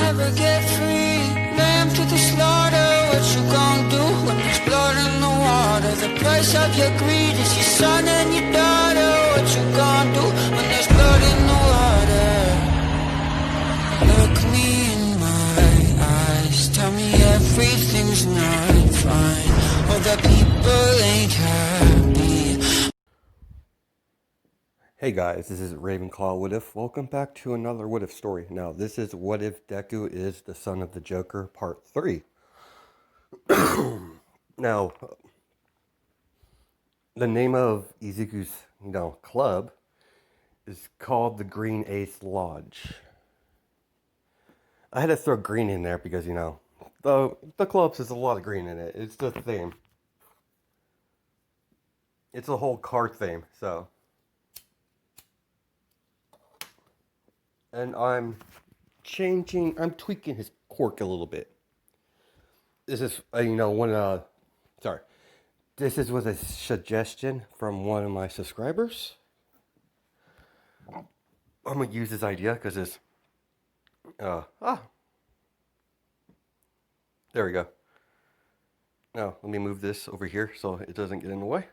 never get free. Lamb to the slaughter, what you gon' do when there's blood in the water? The price of your greed is your son and your daughter. What you gon' do when there's blood in the water? Look me in my eyes, tell me everything's not fine, or that people ain't happy. Hey guys, this is Ravenclaw What If. Welcome back to another What If story. Now, this is What If Deku is the son of the Joker, part 3. Now, the name of Izuku's, club is called the Green Ace Lodge. I had to throw green in there because, the club has a lot of green in it. It's the theme. It's a whole card theme, so... And I'm tweaking his quirk a little bit. This is, this was a suggestion from one of my subscribers. I'm going to use this idea because it's, there we go. Now, let me move this over here so it doesn't get in the way.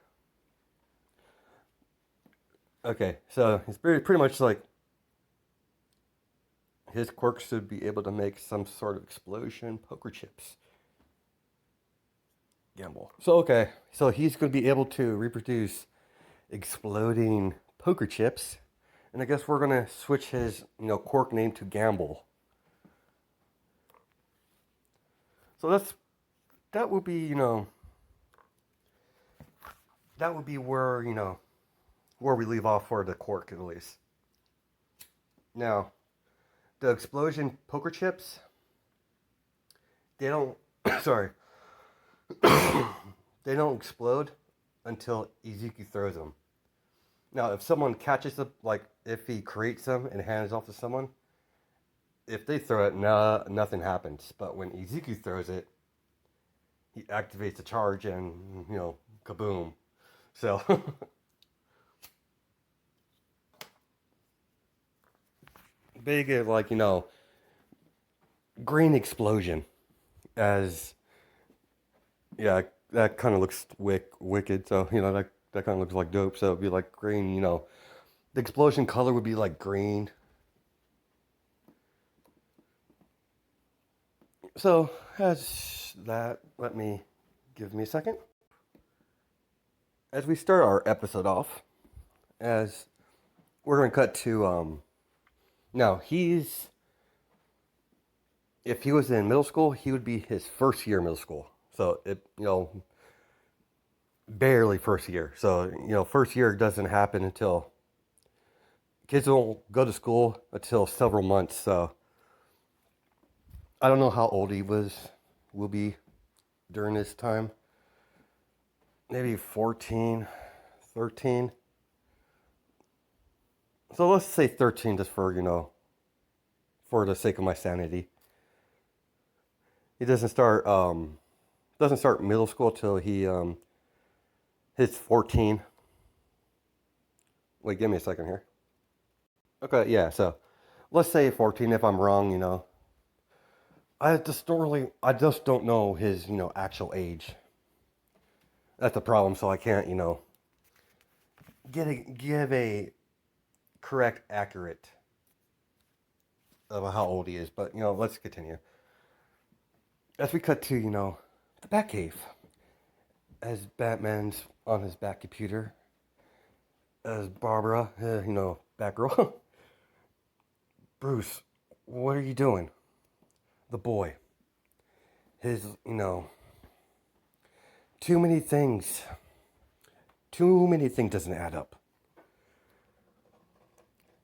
Okay, so it's pretty much like, his quirk should be able to make some sort of explosion poker chips. Gamble. So he's going to be able to reproduce exploding poker chips. And I guess we're going to switch his, quirk name to Gamble. So that would be, that would be where, where we leave off for the quirk at least. Now, the explosion poker chips, they don't, they don't explode until Izuku throws them. Now, if someone catches them, like if he creates them and hands off to someone, if they throw it, nothing happens. But when Izuku throws it, he activates the charge and, kaboom. So... big, green explosion, as, yeah, that kind of looks wicked, so, that kind of looks like dope, so it'd be like green, the explosion color would be like green. So, as that, give me a second. As we start our episode off, as we're going to cut to, now, if he was in middle school, he would be his first year middle school. So, barely first year. So, first year doesn't happen until, kids don't go to school until several months. So, I don't know how old he will be during this time. Maybe 14, 13. So let's say 13 just for, for the sake of my sanity. He doesn't start middle school till he hits 14. Wait, give me a second here. Okay, yeah, so let's say 14 if I'm wrong, I just don't know his, actual age. That's the problem, so I can't, give a correct, accurate of how old he is. But, let's continue. As we cut to, the Batcave. As Batman's on his back computer. As Barbara, Batgirl. Bruce, what are you doing? The boy. His, too many things. Too many things doesn't add up.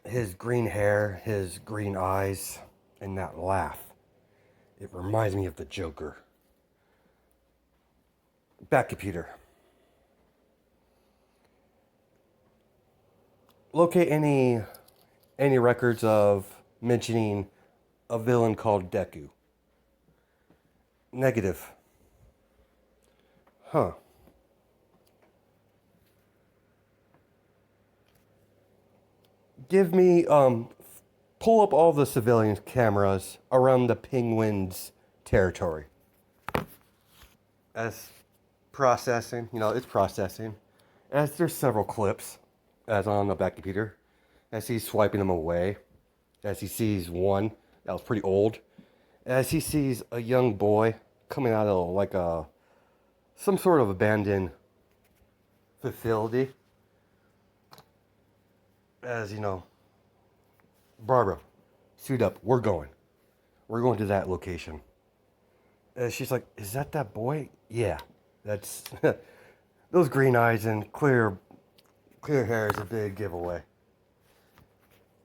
His green hair, his green eyes, and that laugh. It reminds me of the Joker. Back computer. Locate any records of mentioning a villain called Deku. Negative. Huh. Give me pull up all the civilian cameras around the Penguins' territory. As processing, it's processing. As there's several clips, as on the back computer, as he's swiping them away, as he sees one that was pretty old, as he sees a young boy coming out of like some sort of abandoned facility. As Barbara, suit up, we're going to that location. And she's like, is that boy? Yeah, that's those green eyes and clear hair is a big giveaway.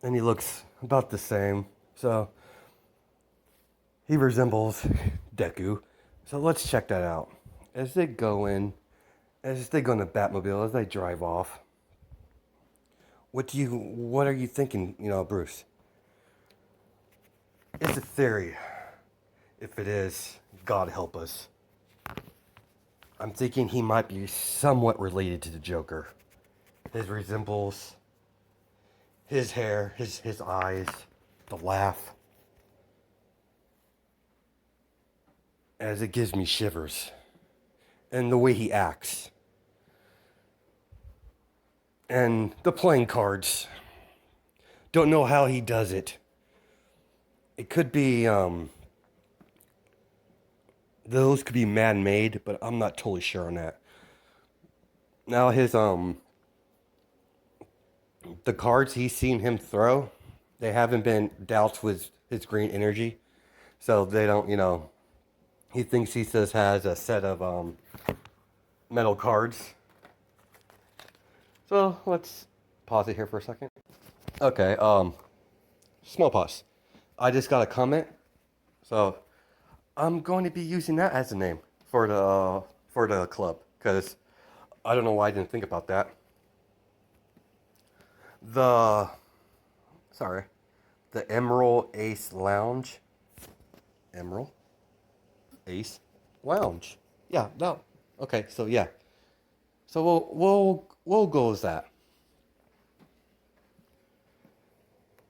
And he looks about the same, so he resembles Deku. So let's check that out. As they go in the Batmobile, as they drive off, what are you thinking, Bruce? It's a theory. If it is, God help us. I'm thinking he might be somewhat related to the Joker. His resembles, his hair, his eyes, the laugh. As it gives me shivers. And the way he acts. And the playing cards. Don't know how he does it. It could be, those could be man-made, but I'm not totally sure on that. Now his, the cards he's seen him throw, they haven't been doused with his green energy. So they don't, he thinks he just has a set of, metal cards. So let's pause it here for a second. Okay, small pause. I just got a comment, so I'm going to be using that as a name for the club, because I don't know why I didn't think about that. The Emerald Ace Lounge. Emerald Ace Lounge. Yeah, no. Okay, so yeah. So we'll go with that.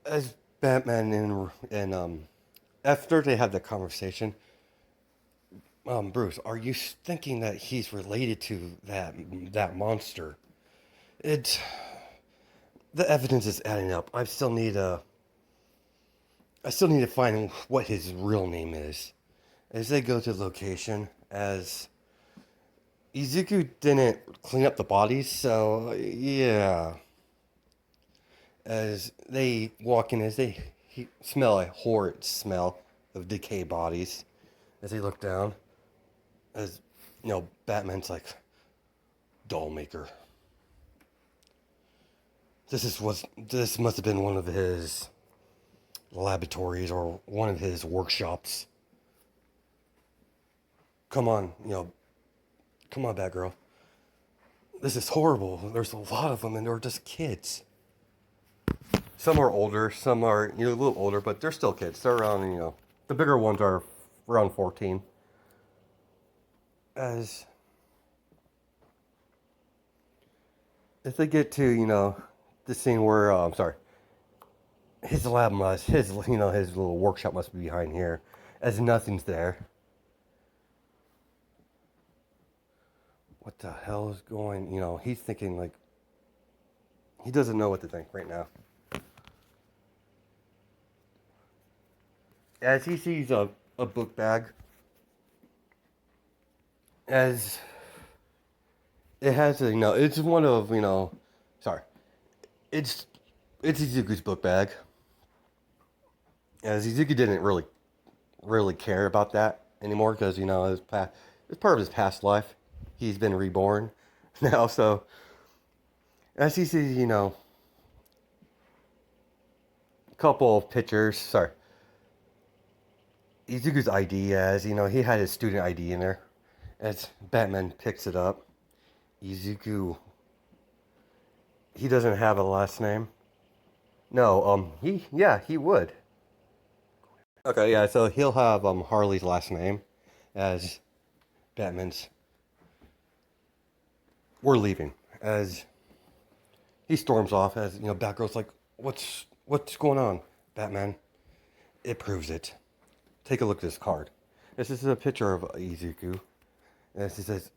As Batman and after they have the conversation, Bruce, are you thinking that he's related to that monster? The evidence is adding up. I still need to find what his real name is. As they go to the location, as Izuku didn't clean up the bodies, so yeah. As they walk in, he smell a horrid smell of decayed bodies. As they look down, as Batman's like, doll maker. This must have been one of his laboratories or one of his workshops. Come on, Batgirl. This is horrible. There's a lot of them, and they're just kids. Some are older, some are a little older, but they're still kids. They're around, the bigger ones are around 14. As if they get to, the scene where, his little workshop must be behind here, as nothing's there. What the hell is going, he's thinking like, he doesn't know what to think right now. As he sees a book bag, as it has it's one of, it's Izuku's book bag. As Izuku didn't really care about that anymore, because, it's part of his past life. He's been reborn now, so as he sees, a couple of pictures, Izuku's ID, as, he had his student ID in there. As Batman picks it up, Izuku, he doesn't have a last name. No, he would. Okay, yeah, so he'll have, Harley's last name, as Batman's, we're leaving, as he storms off, as, Batgirl's like, what's going on? Batman. It proves it. Take a look at this card. This is a picture of Izuku. And it says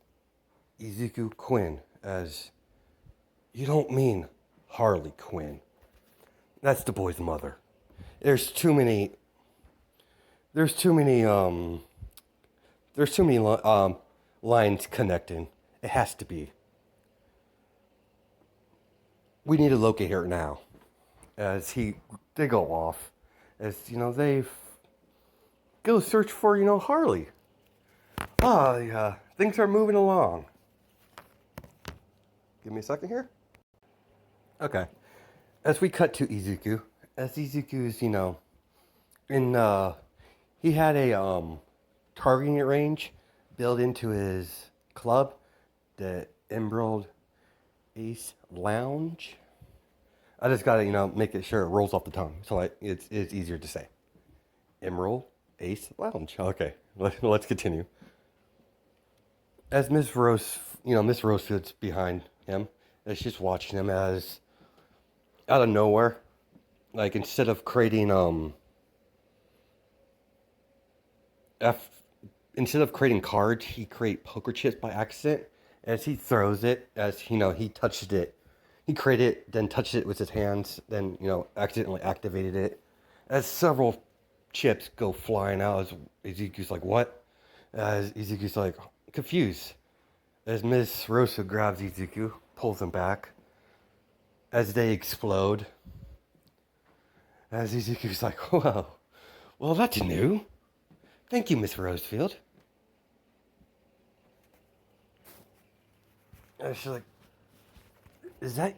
Izuku Quinn as you don't mean Harley Quinn. That's the boy's mother. There's too many lines connecting. It has to be. We need to locate her now. As they go off. As, they go search for, Harley. Yeah, things are moving along. Give me a second here. Okay. As we cut to Izuku. As Izuku's, he had a, targeting range built into his club, the Emerald Ace Lounge. I just gotta, make it sure it rolls off the tongue, so it's easier to say. Emerald Ace Lounge. Okay, let's continue. As Miss Rosefield's behind him, and she's watching him as, out of nowhere, like instead of creating cards, he create poker chips by accident. As he throws it, as he touched it, he created it, then touched it with his hands, then accidentally activated it. As several chips go flying out, as Izuku's like, "What?" As Izuku's like confused. As Miss Rosa grabs Izuku, pulls him back. As they explode. As Izuku's like, "Whoa, well that's new. Thank you, Miss Rosefield." And she's like, "Is that,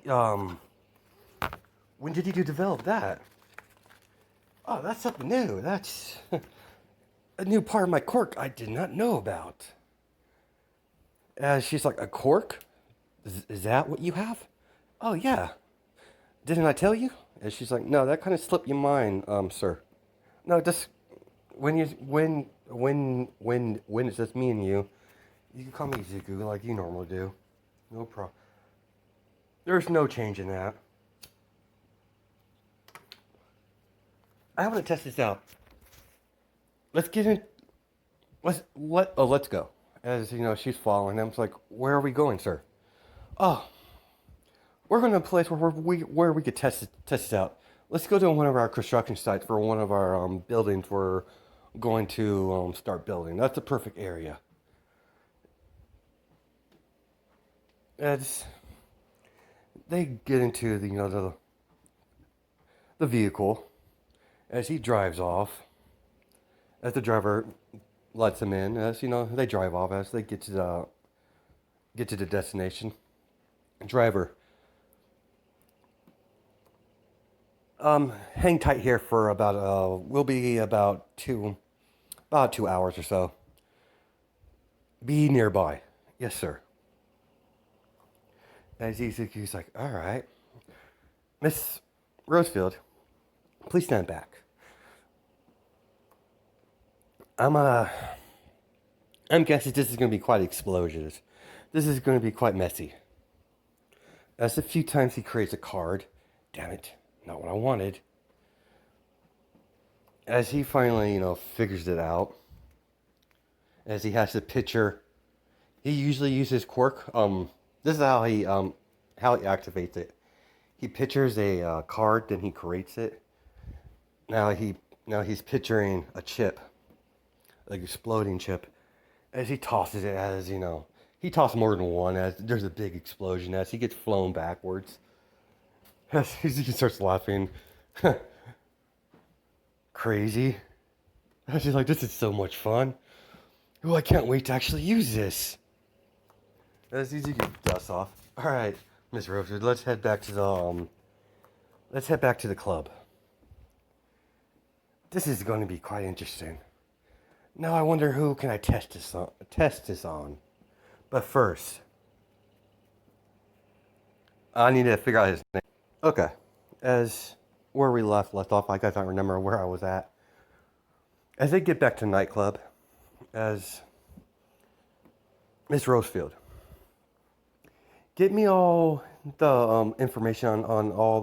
when did you develop that?" "Oh, that's something new. That's a new part of my quirk I did not know about." As she's like, "A quirk? Is that what you have?" "Oh, yeah. Didn't I tell you?" And she's like, "No, that kind of slipped your mind, sir. No, just when it's just me and you can call me Izuku like you normally do. No problem. There's no change in that. I want to test this out. Let's get in. Let's go." As she's following him. It's like, "Where are we going, sir?" "Oh, we're going to a place where we could test it out. Let's go to one of our construction sites for one of our buildings we're going to start building. That's the perfect area." As they get into the vehicle, as he drives off, as the driver lets him in, as they drive off as they get to the destination. Driver, hang tight here for about we'll be about 2 hours or so. Be nearby. Yes, sir. As Izuku's like, "All right, Miss Rosefield, please stand back. I'm guessing this is going to be quite explosive. This is going to be quite messy." As a few times he creates a card. Damn it, not what I wanted. As he finally, figures it out. As he has to picture, he usually uses quirk. This is how he activates it. He pictures a card, then he creates it. Now he's picturing a chip, like exploding chip, as he tosses it. As he tossed more than one. As there's a big explosion, as he gets flown backwards. As he starts laughing, crazy. As he's like, "This is so much fun. Oh, I can't wait to actually use this." As easy to dust off. All right, Miss Rosewood, let's head back to the club. This is going to be quite interesting. Now I wonder who can I test this on. But first, I need to figure out his name. Okay, as where we left off, I can't remember where I was at. As they get back to nightclub, as Miss Rosefield, get me all the information on all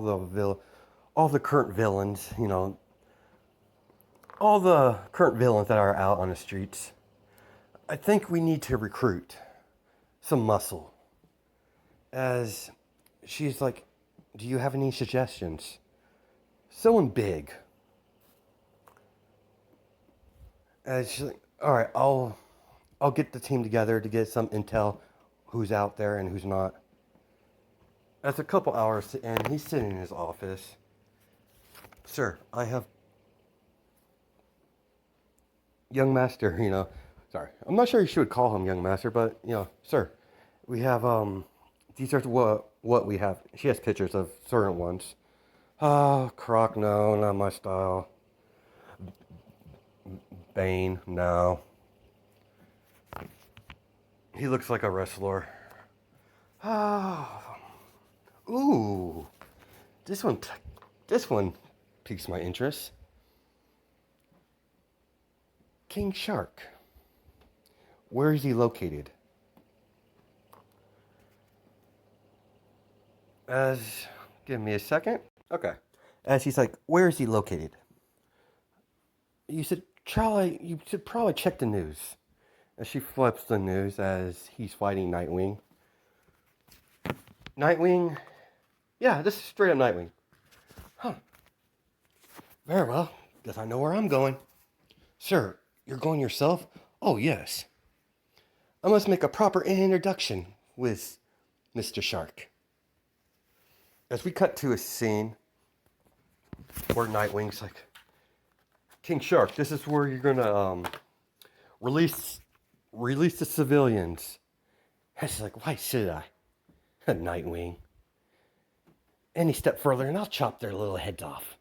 the current villains, all the current villains that are out on the streets, I think we need to recruit some muscle. As she's like, do you have any suggestions? Someone big. As she's like, all right, I'll get the team together to get some intel, who's out there and who's not. That's a couple hours to end. He's sitting in his office. Sir, I have young master. Sorry, I'm not sure you should call him young master, but sir, we have these are what we have. She has pictures of certain ones. Croc, no, not my style. Bane, no. He looks like a wrestler. Ooh, this one piques my interest. King Shark. Where is he located? Give me a second. Okay. As he's like, where is he located? You should probably check the news. As she flips the news as he's fighting Nightwing. Nightwing? Yeah, this is straight up Nightwing. Huh. Very well. Guess I know where I'm going. Sir, you're going yourself? Oh, yes. I must make a proper introduction with Mr. Shark. As we cut to a scene where Nightwing's like, King Shark, this is where you're gonna release the civilians. And she's like, why should I? Nightwing. Any step further and I'll chop their little heads off.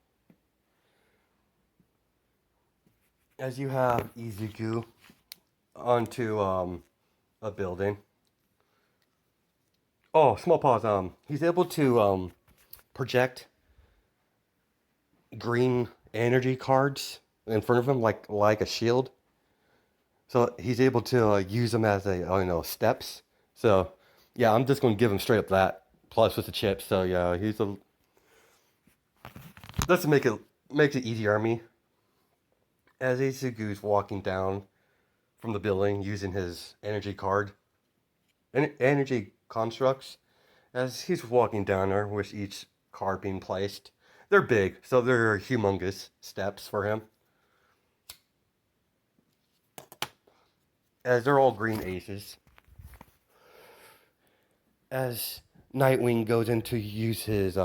As you have Izuku onto a building. Oh, small pause. He's able to project green energy cards in front of him like a shield. So he's able to use them as steps. So yeah, I'm just going to give him straight up that plus with the chips. So yeah, let's makes it easier on me. As Izuku's walking down from the building using his energy card, energy constructs, as he's walking down there with each card being placed. They're big, so they're humongous steps for him. As they're all green aces. As Nightwing goes in to use his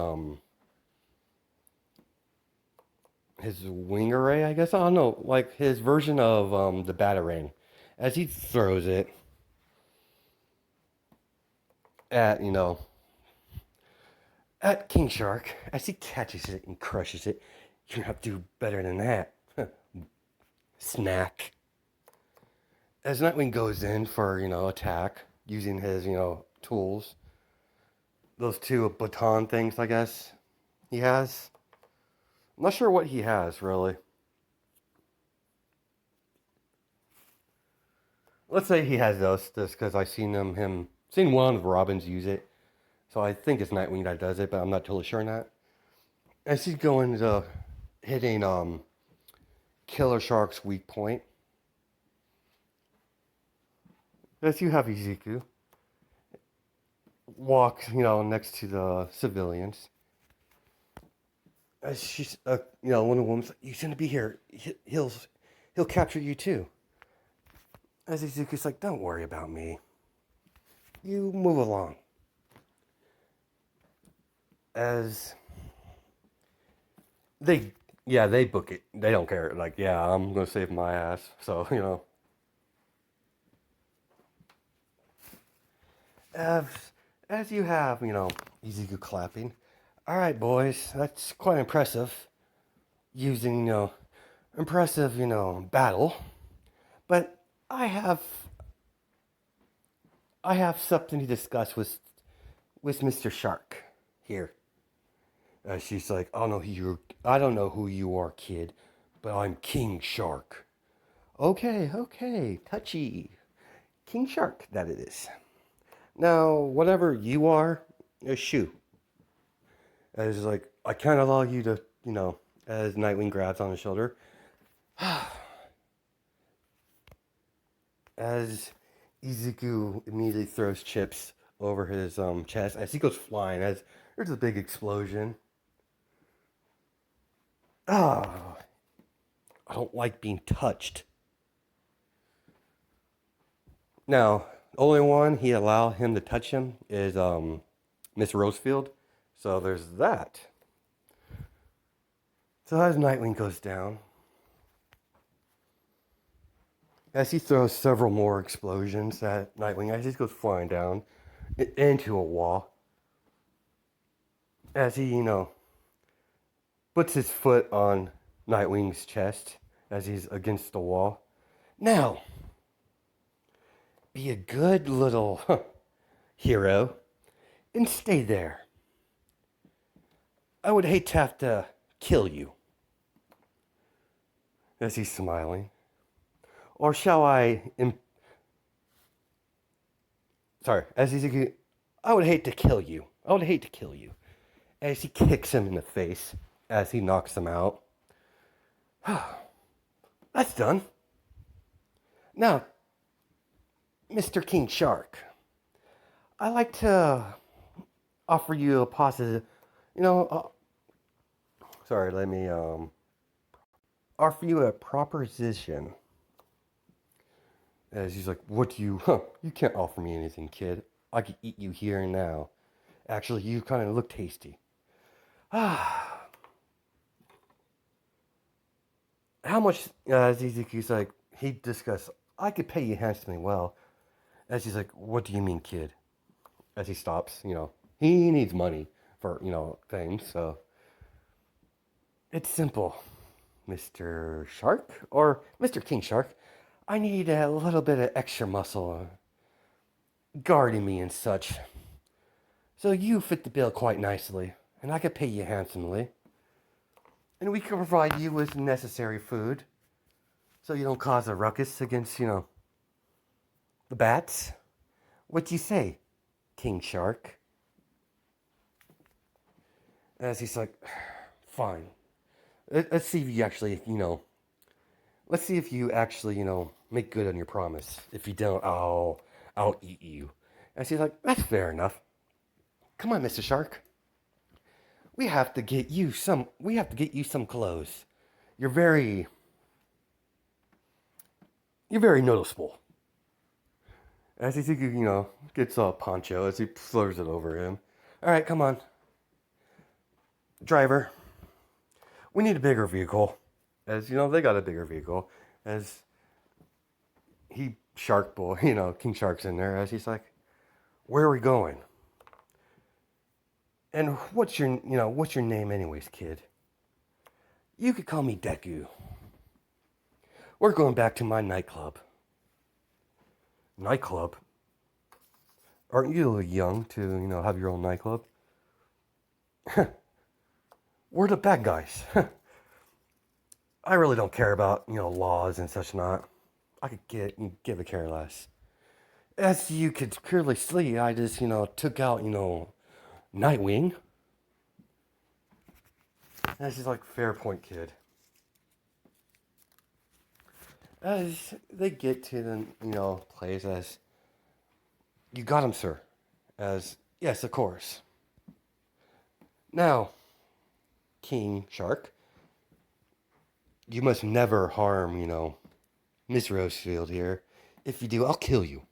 wing array, I guess. I don't know, like his version of the Batarang. As he throws it at King Shark, as he catches it and crushes it. You're gonna have to do better than that. Snack. As Nightwing goes in for, attack, using his, tools. Those two baton things, I guess, he has. I'm not sure what he has, really. Let's say he has those, just because I've seen one of Robin's use it. So I think it's Nightwing that does it, but I'm not totally sure on that. As he's going to hitting Killer Shark's weak point. As you have Izuku walk, next to the civilians. As she's, one of the women's like, you shouldn't be here. He'll capture you too. As Izuku's like, don't worry about me. You move along. As they book it. They don't care. Like, yeah, I'm gonna save my ass. So, as you have, Izuku clapping. All right, boys, that's quite impressive. Using, impressive, battle. But I have something to discuss with Mr. Shark here. She's like, I don't know who you are, kid, but I'm King Shark. Okay, touchy. King Shark, that it is. Now, whatever you are, shoot. As like, I can't allow you to, as Nightwing grabs on his shoulder. As Izuku immediately throws chips over his chest as he goes flying, as there's a big explosion. Ah, I don't like being touched. Now, the only one he allowed him to touch him is Miss Rosefield. So there's that. So as Nightwing goes down, as he throws several more explosions at Nightwing, as he goes flying down into a wall, as he, puts his foot on Nightwing's chest as he's against the wall. Now, be a good little hero and stay there. I would hate to have to kill you. As he's smiling. Or shall I... Sorry, as he's... I would hate to kill you. I would hate to kill you. As he kicks him in the face, as he knocks him out. That's done. Now, Mr. King Shark, I'd like to offer you a positive... sorry, let me... offer you a proposition. As he's like, what do you... you can't offer me anything, kid. I could eat you here and now. Actually, you kind of look tasty. How much, as Izuku's like, he discussed, I could pay you handsomely well. As he's like, what do you mean, kid? As he stops, he needs money for, things, so. It's simple, Mr. Shark, or Mr. King Shark. I need a little bit of extra muscle guarding me and such. So you fit the bill quite nicely, and I could pay you handsomely. And we can provide you with necessary food, so you don't cause a ruckus against, the bats. What do you say, King Shark? As he's like, fine. Let's see if you actually, let's see if you actually, make good on your promise. If you don't, I'll eat you. And she's like, that's fair enough. Come on, Mr. Shark. We have to get you some clothes. You're very noticeable. As he, gets a poncho as he slurs it over him. All right, come on. Driver. We need a bigger vehicle. As, they got a bigger vehicle. As Shark Boy, King Shark's in there. As he's like, where are we going? And what's your name anyways, kid? You could call me Deku. We're going back to my nightclub. Nightclub? Aren't you young to, have your own nightclub? We're the bad guys. I really don't care about, laws and such not. I could give a care less. As you could clearly see, I just, took out, Nightwing. And she's like, fair point, kid. As they get to the, place, as, you got him, sir. As, yes, of course. Now, King Shark, you must never harm, Miss Rosefield here. If you do, I'll kill you.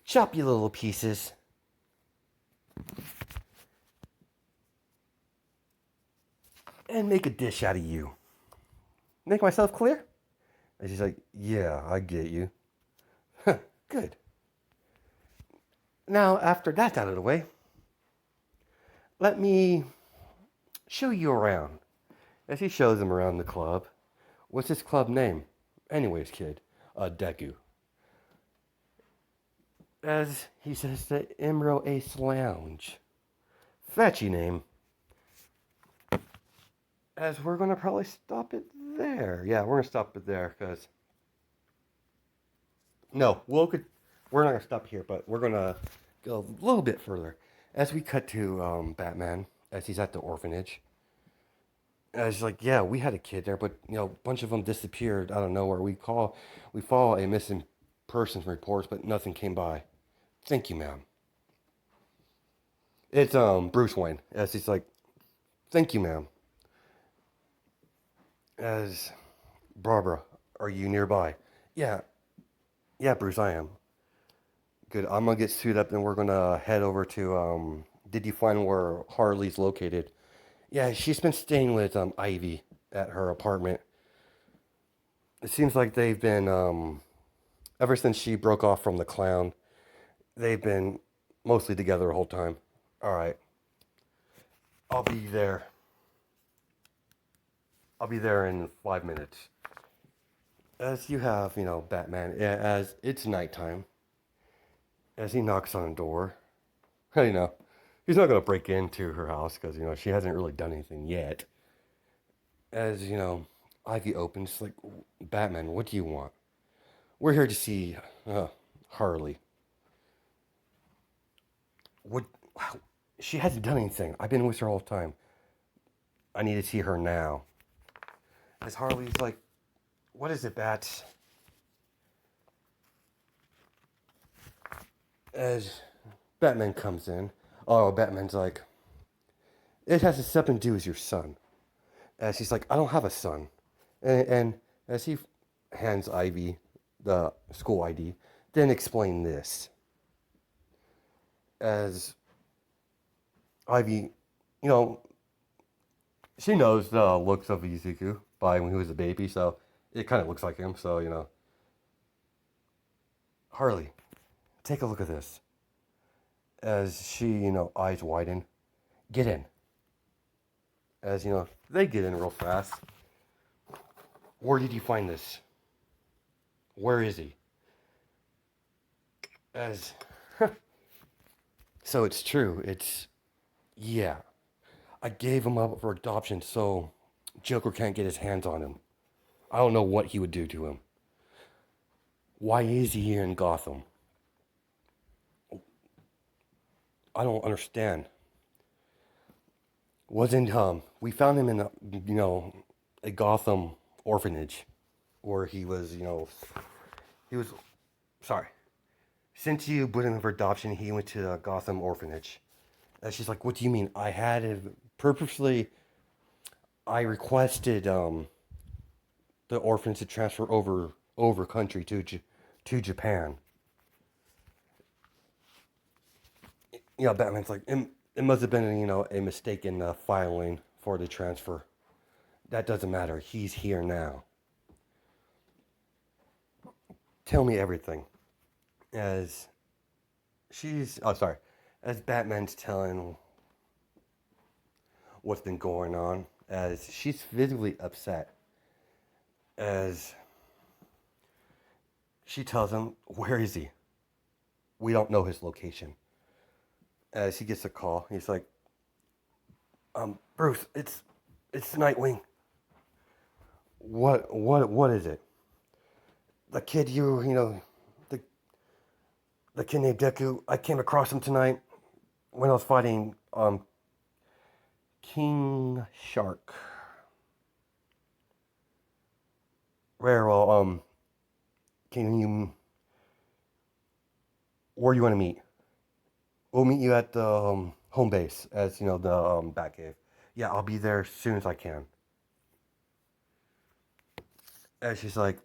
Chop you little pieces. And make a dish out of you. Make myself clear? And she's like, yeah, I get you. Good. Now, after that's out of the way, let me show you around. As he shows him around the club. What's his club name? Anyways, kid, Deku. As he says, the Emerald Ace Lounge. Fetchy name. As we're going to probably stop it there. Yeah, we're going to stop it there, because... No, we're not going to stop here, but we're going to go a little bit further. As we cut to Batman, as he's at the orphanage. And I was like, yeah, we had a kid there, but a bunch of them disappeared out of nowhere. We follow a missing persons reports, but nothing came by. Thank you, ma'am. It's Bruce Wayne. As he's like, thank you, ma'am. As Barbara, are you nearby? Yeah, yeah, Bruce, I am. Good. I'm gonna get suited up, and we're gonna head over to. Did you find where Harley's located? Yeah, she's been staying with Ivy at her apartment. It seems like they've been ever since she broke off from the clown. They've been mostly together the whole time. All right, I'll be there. I'll be there in 5 minutes. As you have, Batman. As it's nighttime. As he knocks on the door, you know, he's not gonna break into her house because she hasn't really done anything yet. As Ivy opens, like, Batman, what do you want? We're here to see Harley. What? She hasn't done anything. I've been with her all the time. I need to see her now. As Harley's like, what is it, Bats? As Batman comes in, Batman's like, it has something to do with your son. As he's like, I don't have a son. And as he hands Ivy the school ID, then explain this. As Ivy, you know, she knows the looks of Izuku by when he was a baby, so it kind of looks like him. So, Harley, take a look at this. As she, eyes widen, get in. As, they get in real fast. Where did you find this? Where is he? As, so it's true. Yeah. I gave him up for adoption so Joker can't get his hands on him. I don't know what he would do to him. Why is he here in Gotham? I don't understand. Wasn't we found him in a Gotham orphanage where he was, he was sorry. Since you put him for adoption, he went to a Gotham orphanage. And she's like, what do you mean? I had to purposely I requested the orphans to transfer over country to Japan. Batman's like, it must have been a mistake in the filing for the transfer. That doesn't matter. He's here now. Tell me everything. As Batman's telling what's been going on, as she's visibly upset. As she tells him, where is he? We don't know his location. As he gets a call, he's like, Bruce, it's Nightwing. What is it? The kid the kid named Deku, I came across him tonight when I was fighting King Shark. Rare, well, where do you want to meet? We'll meet you at the home base, as the Batcave. Yeah, I'll be there as soon as I can. And she's like,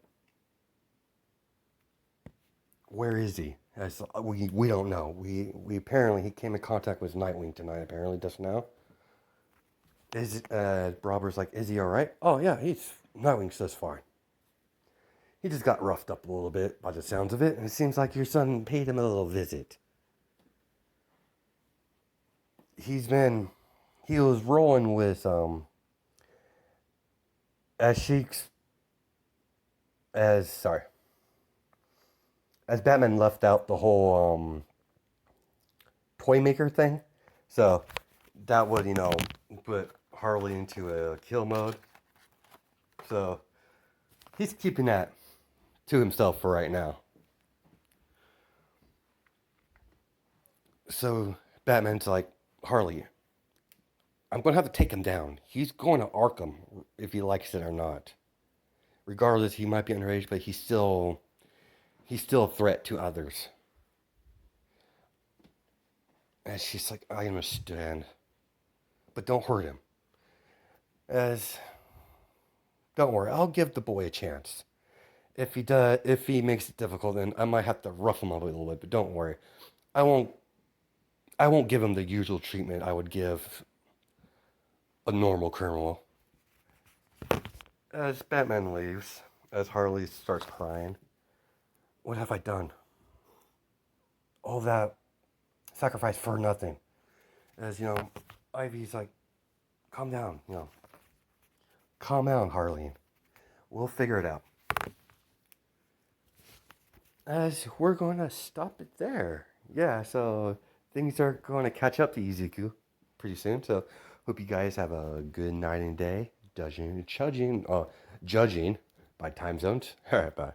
where is he? As we don't know. We apparently he came in contact with Nightwing tonight. Apparently, just now. Robert's like, is he all right? Oh yeah, Nightwing says fine. He just got roughed up a little bit by the sounds of it, and it seems like your son paid him a little visit. He was rolling with as Batman left out the whole toy maker thing, so that would put Harley into a kill mode. So he's keeping that to himself for right now. So Batman's like, Harley, I'm going to have to take him down. He's going to Arkham if he likes it or not. Regardless, he might be underage, but he's still a threat to others. And she's like, I understand. But don't hurt him. Don't worry, I'll give the boy a chance. If he makes it difficult, then I might have to rough him up a little bit, but don't worry. I won't I won't give him the usual treatment I would give a normal criminal. As Batman leaves, as Harley starts crying, what have I done? All that sacrifice for nothing. As, Ivy's like, calm down, calm down, Harleen. We'll figure it out. As we're going to stop it there. Yeah, so things are going to catch up to Izuku pretty soon. So hope you guys have a good night and day. Judging by time zones. All right, bye.